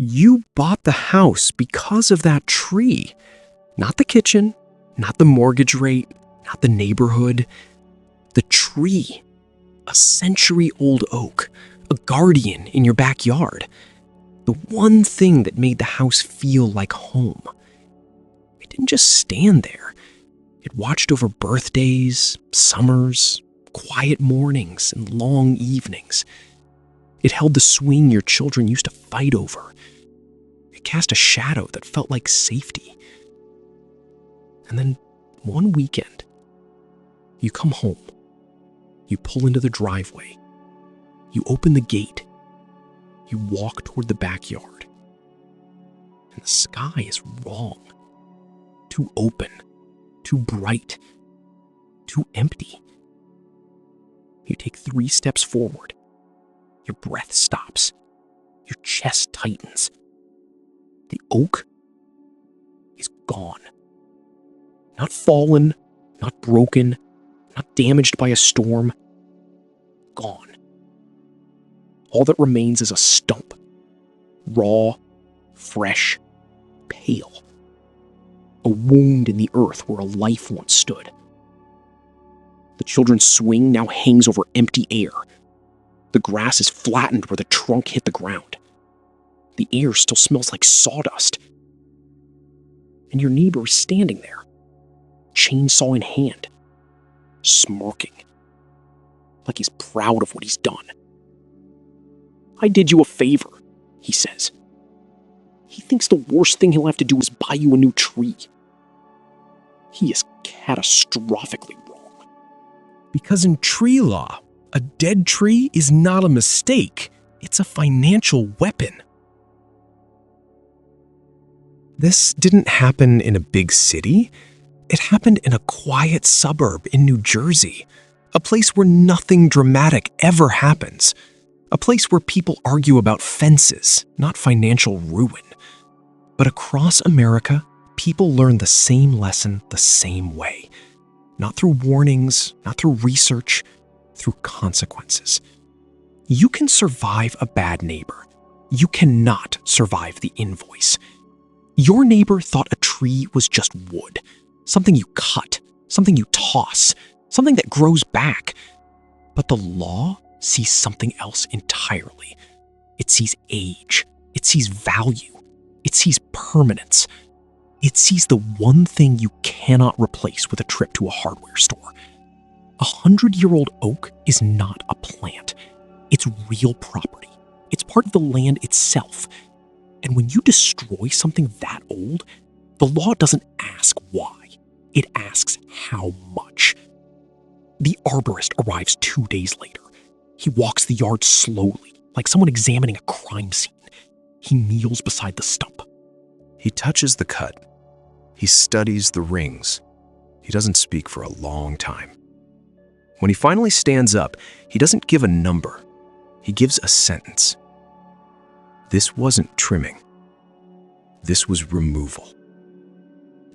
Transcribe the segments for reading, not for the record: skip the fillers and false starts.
You bought the house because of that tree. Not the kitchen, not the mortgage rate, not the neighborhood. The tree. A century-old oak, a guardian in your backyard. The one thing that made the house feel like home. It didn't just stand there. It watched over birthdays, summers, quiet mornings, and long evenings. It held the swing your children used to fight over. It cast a shadow that felt like safety. And then one weekend, you come home. You pull into the driveway. You open the gate. You walk toward the backyard. And the sky is wrong. Too open. Too bright. Too empty. You take 3 steps forward. Your breath stops. Your chest tightens. The oak is gone. Not fallen, not broken, not damaged by a storm. Gone. All that remains is a stump. Raw, fresh, pale. A wound in the earth where a life once stood. The children's swing now hangs over empty air. The grass is flattened where the trunk hit the ground. The air still smells like sawdust. And your neighbor is standing there, chainsaw in hand, smirking, like he's proud of what he's done. "I did you a favor," he says. He thinks the worst thing he'll have to do is buy you a new tree. He is catastrophically wrong. Because in tree law, a dead tree is not a mistake, it's a financial weapon. This didn't happen in a big city. It happened in a quiet suburb in New Jersey, a place where nothing dramatic ever happens, a place where people argue about fences, not financial ruin. But across America, people learn the same lesson the same way, not through warnings, not through research, through consequences. You can survive a bad neighbor. You cannot survive the invoice. Your neighbor thought a tree was just wood, something you cut, something you toss, something that grows back. But the law sees something else entirely. It sees age. It sees value. It sees permanence. It sees the one thing you cannot replace with a trip to a hardware store. 100-year-old oak is not a plant. It's real property. It's part of the land itself. And when you destroy something that old, the law doesn't ask why. It asks how much. The arborist arrives 2 days later. He walks the yard slowly, like someone examining a crime scene. He kneels beside the stump. He touches the cut. He studies the rings. He doesn't speak for a long time. When he finally stands up, he doesn't give a number. He gives a sentence. This wasn't trimming. This was removal.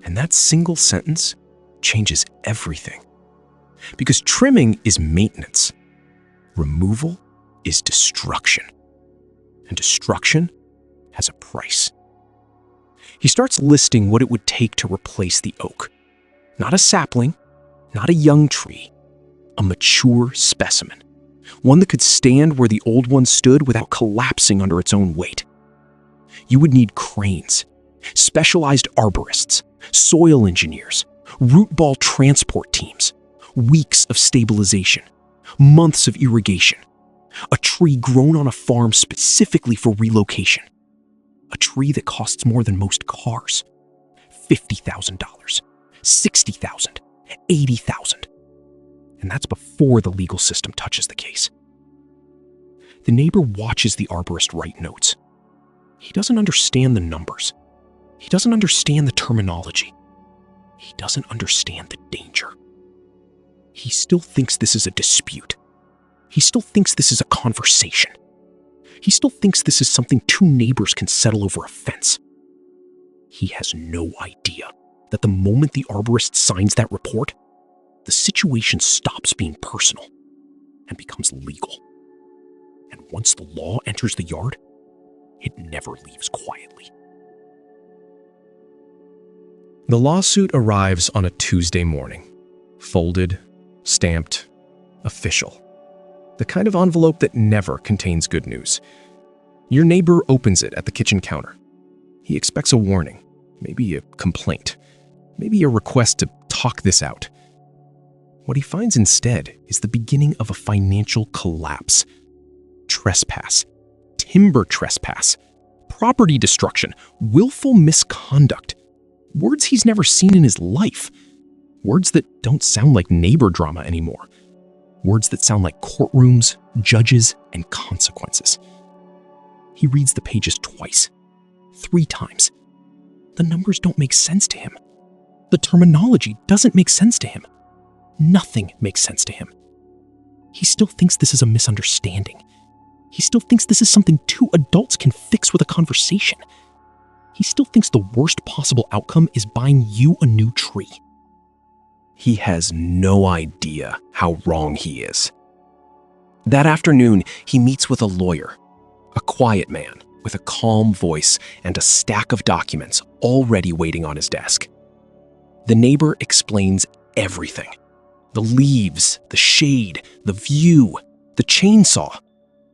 And that single sentence changes everything. Because trimming is maintenance. Removal is destruction. And destruction has a price. He starts listing what it would take to replace the oak. Not a sapling, not a young tree, a mature specimen. One that could stand where the old one stood without collapsing under its own weight. You would need cranes, specialized arborists, soil engineers, root ball transport teams, weeks of stabilization, months of irrigation, a tree grown on a farm specifically for relocation, a tree that costs more than most cars, $50,000, $60,000, $80,000. And that's before the legal system touches the case. The neighbor watches the arborist write notes. He doesn't understand the numbers. He doesn't understand the terminology. He doesn't understand the danger. He still thinks this is a dispute. He still thinks this is a conversation. He still thinks this is something 2 neighbors can settle over a fence. He has no idea that the moment the arborist signs that report, the situation stops being personal and becomes legal. And once the law enters the yard, it never leaves quietly. The lawsuit arrives on a Tuesday morning. Folded, stamped, official. The kind of envelope that never contains good news. Your neighbor opens it at the kitchen counter. He expects a warning, maybe a complaint, maybe a request to talk this out. What he finds instead is the beginning of a financial collapse. Trespass, timber trespass, property destruction, willful misconduct. Words he's never seen in his life. Words that don't sound like neighbor drama anymore. Words that sound like courtrooms, judges, and consequences. He reads the pages twice, 3 times. The numbers don't make sense to him. The terminology doesn't make sense to him. Nothing makes sense to him. He still thinks this is a misunderstanding. He still thinks this is something 2 adults can fix with a conversation. He still thinks the worst possible outcome is buying you a new tree. He has no idea how wrong he is. That afternoon, he meets with a lawyer, a quiet man with a calm voice and a stack of documents already waiting on his desk. The neighbor explains everything. The leaves, the shade, the view, the chainsaw,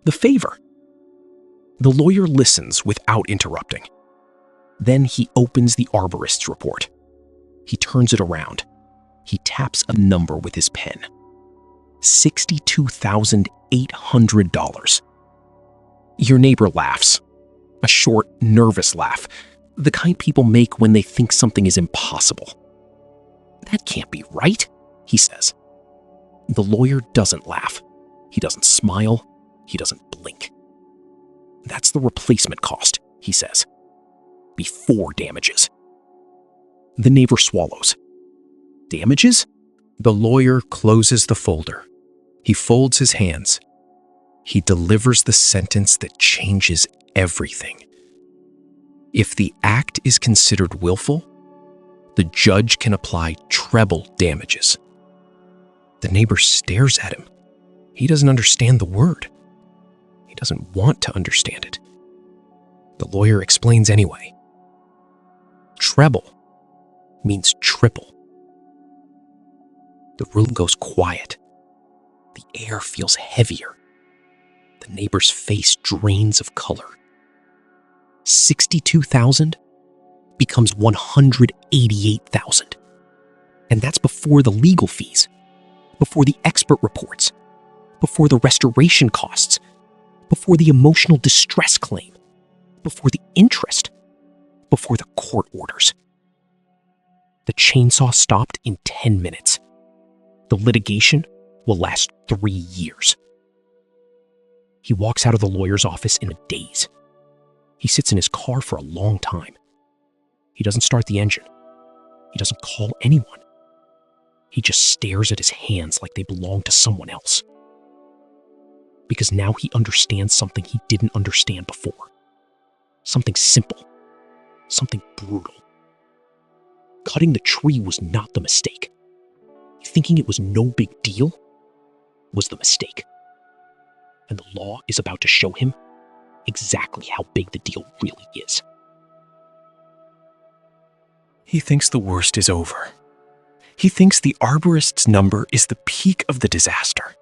the favor. The lawyer listens without interrupting. Then he opens the arborist's report. He turns it around. He taps a number with his pen. $62,800. Your neighbor laughs. A short, nervous laugh. The kind people make when they think something is impossible. That can't be right, he says. The lawyer doesn't laugh. He doesn't smile. He doesn't blink. That's the replacement cost, he says. Before damages. The neighbor swallows. Damages? The lawyer closes the folder. He folds his hands. He delivers the sentence that changes everything. If the act is considered willful, the judge can apply treble damages. The neighbor stares at him. He doesn't understand the word. He doesn't want to understand it. The lawyer explains anyway. Treble means triple. The room goes quiet. The air feels heavier. The neighbor's face drains of color. 62,000 becomes 188,000. And that's before the legal fees, before the expert reports, before the restoration costs, before the emotional distress claim, before the interest, before the court orders. The chainsaw stopped in 10 minutes. The litigation will last 3 years. He walks out of the lawyer's office in a daze. He sits in his car for a long time. He doesn't start the engine. He doesn't call anyone. He just stares at his hands like they belong to someone else. Because now he understands something he didn't understand before. Something simple. Something brutal. Cutting the tree was not the mistake. Thinking it was no big deal was the mistake. And the law is about to show him exactly how big the deal really is. He thinks the worst is over. He thinks the arborist's number is the peak of the disaster.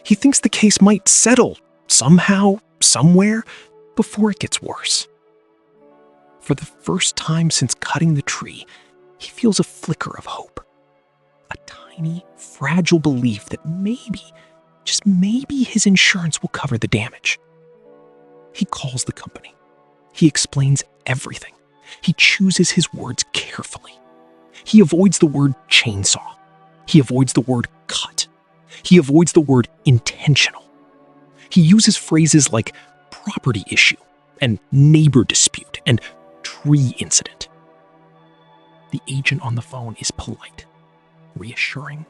He thinks the case might settle somehow, somewhere, before it gets worse. For the first time since cutting the tree, he feels a flicker of hope. A tiny, fragile belief that maybe, just maybe, his insurance will cover the damage. He calls the company. He explains everything. He chooses his words carefully. He avoids the word chainsaw. He avoids the word cut. He avoids the word intentional. He uses phrases like property issue and neighbor dispute and tree incident. The agent on the phone is polite, reassuring,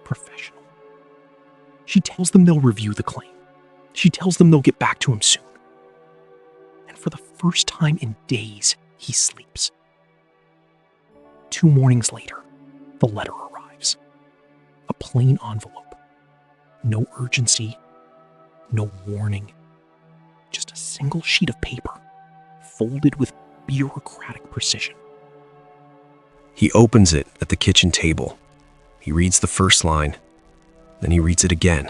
professional. She tells them they'll review the claim. She tells them they'll get back to him soon. And for the first time in days, he sleeps. 2 mornings later, the letter arrives. A plain envelope. No urgency, no warning. Just a single sheet of paper folded with bureaucratic precision. He opens it at the kitchen table. He reads the first line, then he reads it again.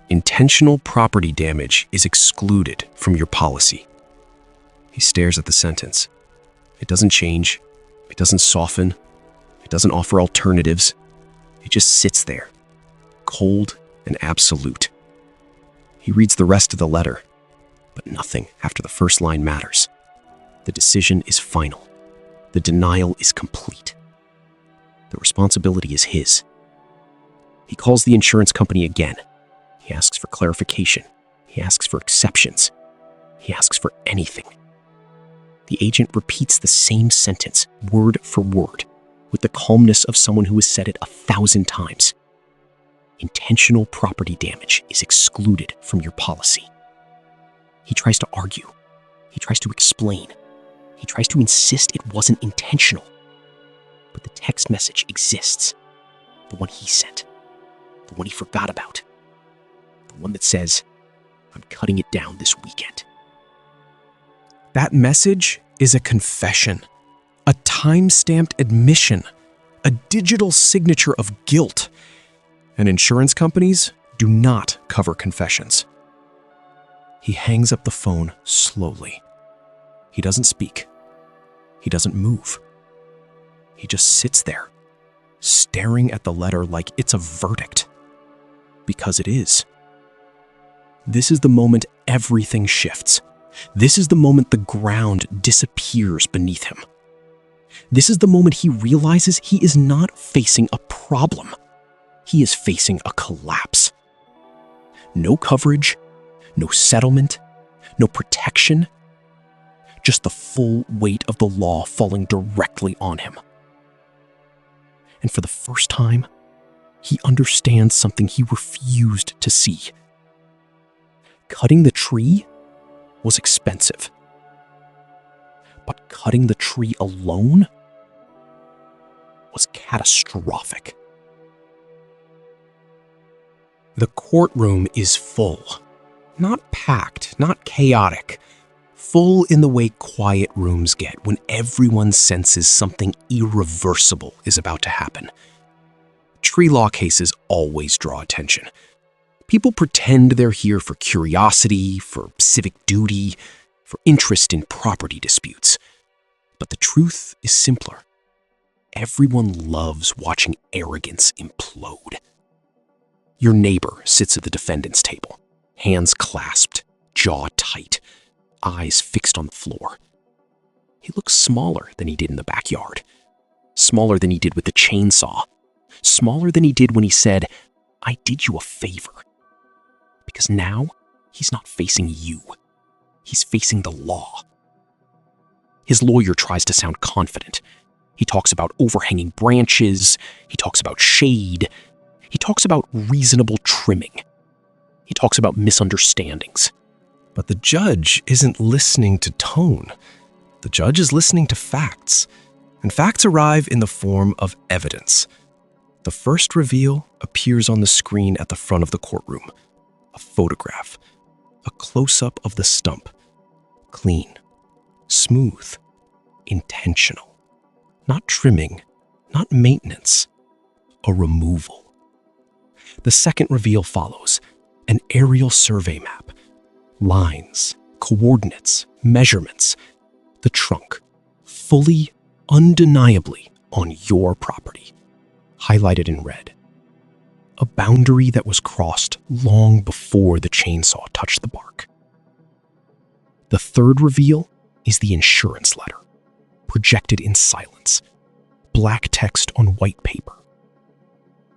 Intentional property damage is excluded from your policy. He stares at the sentence. It doesn't change. It doesn't soften. It doesn't offer alternatives. It just sits there, cold and absolute. He reads the rest of the letter, but nothing after the first line matters. The decision is final. The denial is complete. The responsibility is his. He calls the insurance company again. He asks for clarification. He asks for exceptions. He asks for anything. The agent repeats the same sentence, word for word, with the calmness of someone who has said it 1,000 times. Intentional property damage is excluded from your policy. He tries to argue. He tries to explain. He tries to insist it wasn't intentional. But the text message exists. The one he sent. The one he forgot about. The one that says, "I'm cutting it down this weekend." That message is a confession, a time-stamped admission, a digital signature of guilt. And insurance companies do not cover confessions. He hangs up the phone slowly. He doesn't speak. He doesn't move. He just sits there, staring at the letter like it's a verdict. Because it is. This is the moment everything shifts. This is the moment the ground disappears beneath him. This is the moment he realizes he is not facing a problem. He is facing a collapse. No coverage, no settlement, no protection. Just the full weight of the law falling directly on him. And for the first time, he understands something he refused to see. Cutting the tree was expensive. But cutting the tree alone was catastrophic. The courtroom is full. Not packed, not chaotic. Full in the way quiet rooms get when everyone senses something irreversible is about to happen. Tree law cases always draw attention. People pretend they're here for curiosity, for civic duty, for interest in property disputes. But the truth is simpler. Everyone loves watching arrogance implode. Your neighbor sits at the defendant's table, hands clasped, jaw tight, eyes fixed on the floor. He looks smaller than he did in the backyard, smaller than he did with the chainsaw, smaller than he did when he said, "I did you a favor." Because now, he's not facing you. He's facing the law. His lawyer tries to sound confident. He talks about overhanging branches. He talks about shade. He talks about reasonable trimming. He talks about misunderstandings. But the judge isn't listening to tone. The judge is listening to facts. And facts arrive in the form of evidence. The first reveal appears on the screen at the front of the courtroom. A photograph. A close-up of the stump. Clean. Smooth. Intentional. Not trimming. Not maintenance. A removal. The second reveal follows. An aerial survey map. Lines, coordinates, measurements. The trunk. Fully, undeniably on your property. Highlighted in red. A boundary that was crossed long before the chainsaw touched the bark. The third reveal is the insurance letter, projected in silence, black text on white paper.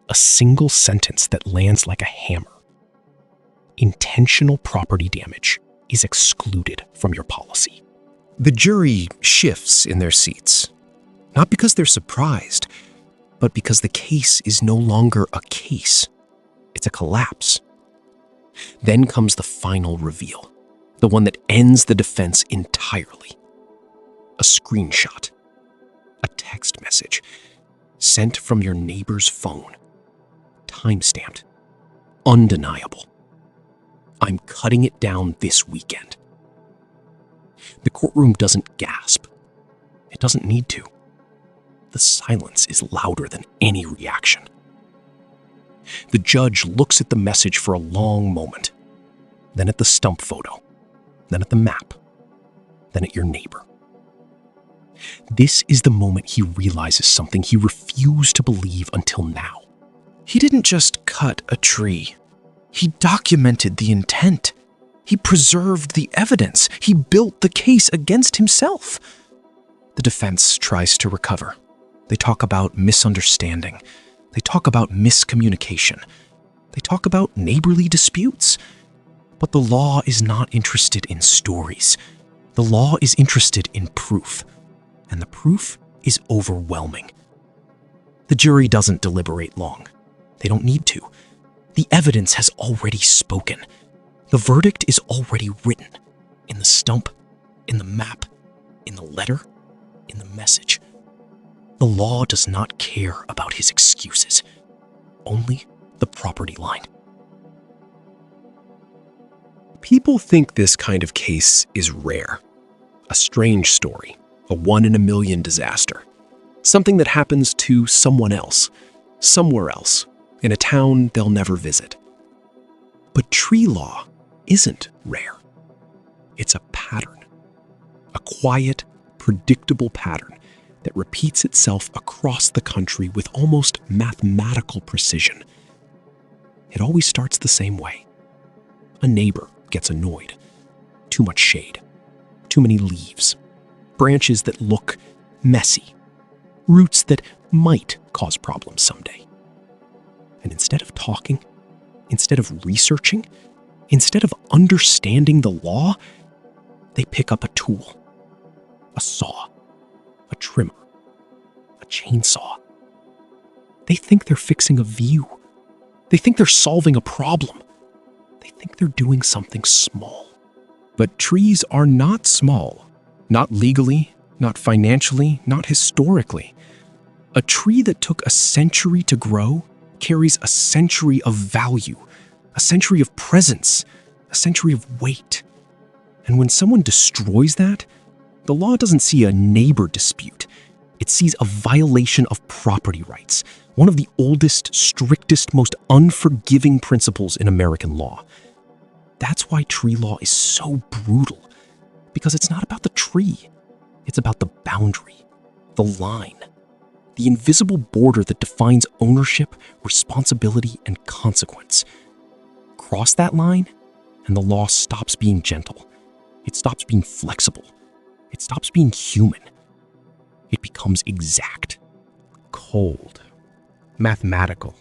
A single sentence that lands like a hammer. Intentional property damage is excluded from your policy. The jury shifts in their seats, not because they're surprised, but because the case is no longer a case. It's a collapse. Then comes the final reveal, the one that ends the defense entirely. A screenshot, a text message sent from your neighbor's phone, time-stamped, undeniable. "I'm cutting it down this weekend." The courtroom doesn't gasp. It doesn't need to. The silence is louder than any reaction. The judge looks at the message for a long moment, then at the Stump photo, then at the map, then at your neighbor. This is the moment he realizes something he refused to believe until now. He didn't just cut a tree. He documented the intent. He preserved the evidence. He built the case against himself. The defense tries to recover. They talk about misunderstanding. They talk about miscommunication. They talk about neighborly disputes. But the law is not interested in stories. The law is interested in proof. And the proof is overwhelming. The jury doesn't deliberate long. They don't need to. The evidence has already spoken. The verdict is already written. In the stump, in the map, in the letter, in the message. The law does not care about his excuses. Only the property line. People think this kind of case is rare. A strange story. A 1 in a million disaster. Something that happens to someone else, somewhere else, in a town they'll never visit. But tree law isn't rare. It's a pattern. A quiet, predictable pattern that repeats itself across the country with almost mathematical precision. It always starts the same way. A neighbor gets annoyed. Too much shade. Too many leaves. Branches that look messy, roots that might cause problems someday. And instead of talking, instead of researching, instead of understanding the law, they pick up a tool, a saw, a trimmer, a chainsaw. They think they're fixing a view. They think they're solving a problem. They think they're doing something small. But trees are not small. Not legally, not financially, not historically. A tree that took a century to grow carries a century of value, a century of presence, a century of weight. And when someone destroys that, the law doesn't see a neighbor dispute. It sees a violation of property rights, one of the oldest, strictest, most unforgiving principles in American law. That's why tree law is so brutal. Because it's not about the tree. It's about the boundary, the line, the invisible border that defines ownership, responsibility, and consequence. Cross that line, and the law stops being gentle. It stops being flexible. It stops being human. It becomes exact, cold, mathematical.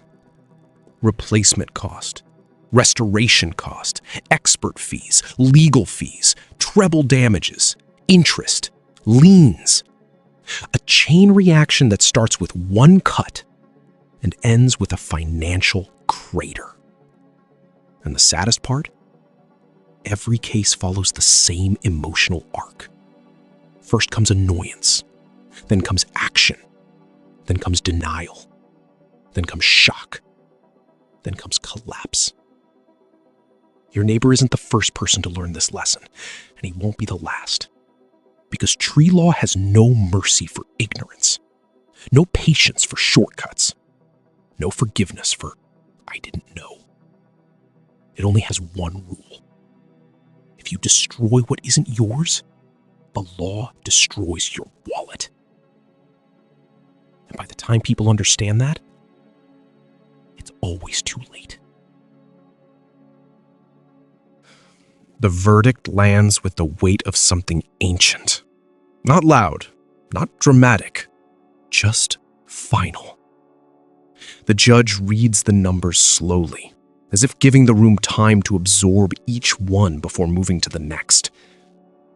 Replacement cost, restoration cost, expert fees, legal fees, treble damages, interest, liens. A chain reaction that starts with one cut and ends with a financial crater. And the saddest part? Every case follows the same emotional arc. First comes annoyance, then comes action, then comes denial, then comes shock, then comes collapse. Your neighbor isn't the first person to learn this lesson, and he won't be the last. Because tree law has no mercy for ignorance, no patience for shortcuts, no forgiveness for I didn't know. It only has one rule. If you destroy what isn't yours, the law destroys your wallet. And by the time people understand that, it's always too late. The verdict lands with the weight of something ancient. Not loud, not dramatic, just final. The judge reads the numbers slowly, as if giving the room time to absorb each one before moving to the next.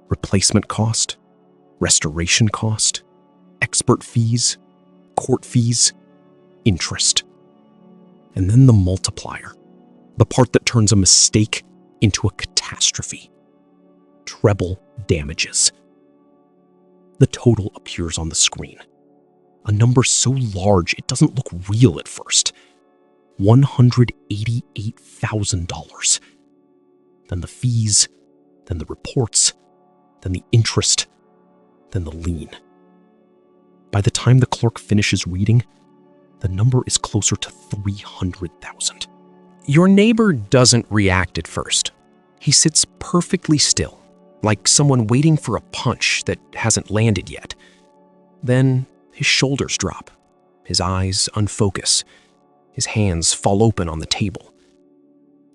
Replacement cost, restoration cost, expert fees, court fees, interest. And then the multiplier, the part that turns a mistake into a catastrophe. Treble damages. The total appears on the screen. A number so large it doesn't look real at first. $188,000. Then the fees, then the reports, then the interest, then the lien. By the time the clerk finishes reading, the number is closer to 300,000. Your neighbor doesn't react at first. He sits perfectly still, like someone waiting for a punch that hasn't landed yet. Then his shoulders drop, his eyes unfocus, his hands fall open on the table.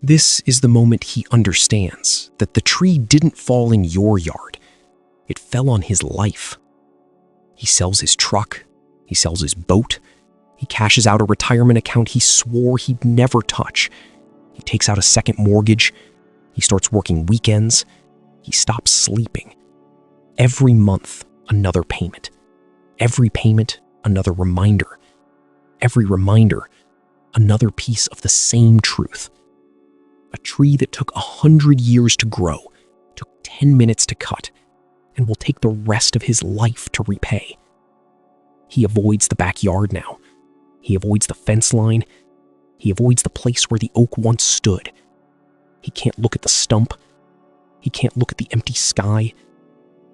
This is the moment he understands that the tree didn't fall in your yard. It fell on his life. He sells his truck, he sells his boat, he cashes out a retirement account he swore he'd never touch. He takes out a second mortgage, he starts working weekends, he stops sleeping. Every month, another payment. Every payment, another reminder. Every reminder, another piece of the same truth. A tree that took 100 years to grow, took 10 minutes to cut, and will take the rest of his life to repay. He avoids the backyard now. He avoids the fence line. He avoids the place where the oak once stood. He can't look at the stump. He can't look at the empty sky.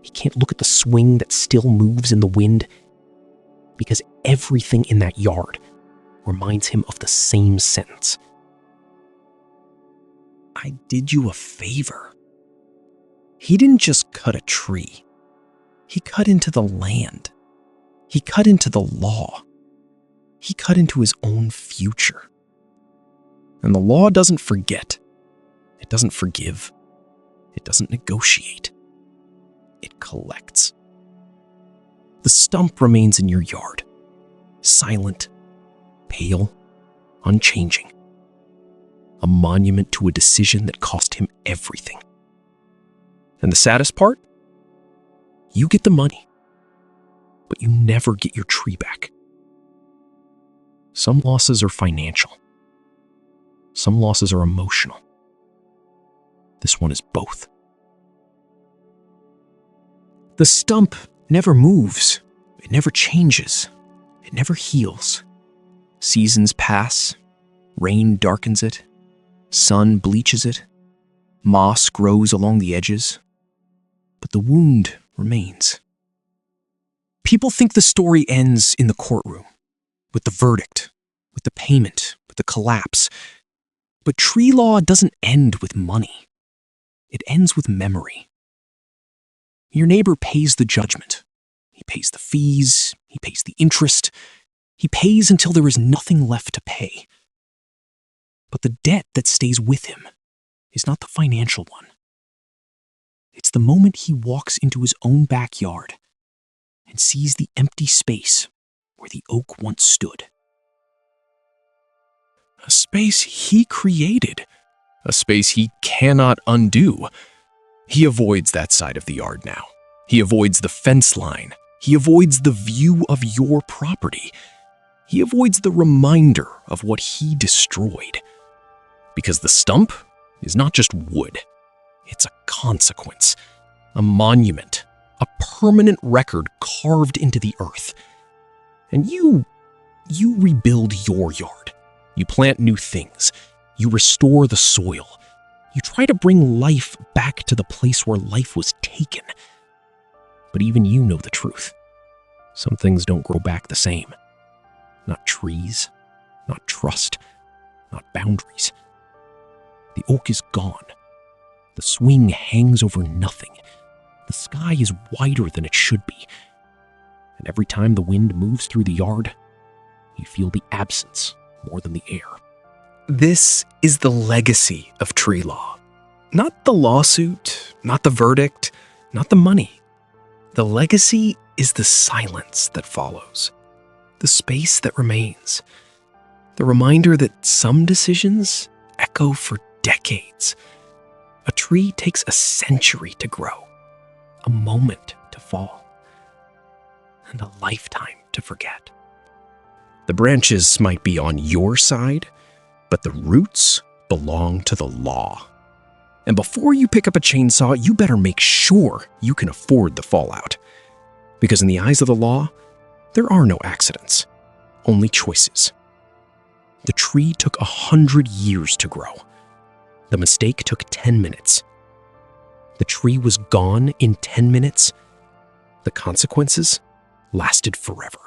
He can't look at the swing that still moves in the wind, because everything in that yard reminds him of the same sentence. I did you a favor. He didn't just cut a tree. He cut into the land. He cut into the law. He cut into his own future. And the law doesn't forget. It doesn't forgive. It doesn't negotiate. It collects. The stump remains in your yard, silent, pale, unchanging. A monument to a decision that cost him everything. And the saddest part? You get the money, but you never get your tree back. Some losses are financial. Some losses are emotional. This one is both. The stump never moves. It never changes. It never heals. Seasons pass. Rain darkens it. Sun bleaches it. Moss grows along the edges. But the wound remains. People think the story ends in the courtroom, with the verdict, with the payment, with the collapse. But tree law doesn't end with money. It ends with memory. Your neighbor pays the judgment. He pays the fees. He pays the interest. He pays until there is nothing left to pay. But the debt that stays with him is not the financial one. It's the moment he walks into his own backyard and sees the empty space where the oak once stood. A space he created. A space he cannot undo. He avoids that side of the yard now. He avoids the fence line. He avoids the view of your property. He avoids the reminder of what he destroyed. Because the stump is not just wood. It's a consequence, a monument, a permanent record carved into the earth. And you rebuild your yard. You plant new things. You restore the soil. You try to bring life back to the place where life was taken. But even you know the truth. Some things don't grow back the same. Not trees, not trust, not boundaries. The oak is gone. The swing hangs over nothing. The sky is wider than it should be. And every time the wind moves through the yard, you feel the absence more than the air. This is the legacy of tree law. Not the lawsuit, not the verdict, not the money. The legacy is the silence that follows, the space that remains, the reminder that some decisions echo for decades. A tree takes a century to grow, a moment to fall, and a lifetime to forget. The branches might be on your side, but the roots belong to the law. And before you pick up a chainsaw, you better make sure you can afford the fallout. Because in the eyes of the law, there are no accidents, only choices. The tree took 100 years to grow. The mistake took 10 minutes. The tree was gone in 10 minutes. The consequences lasted forever.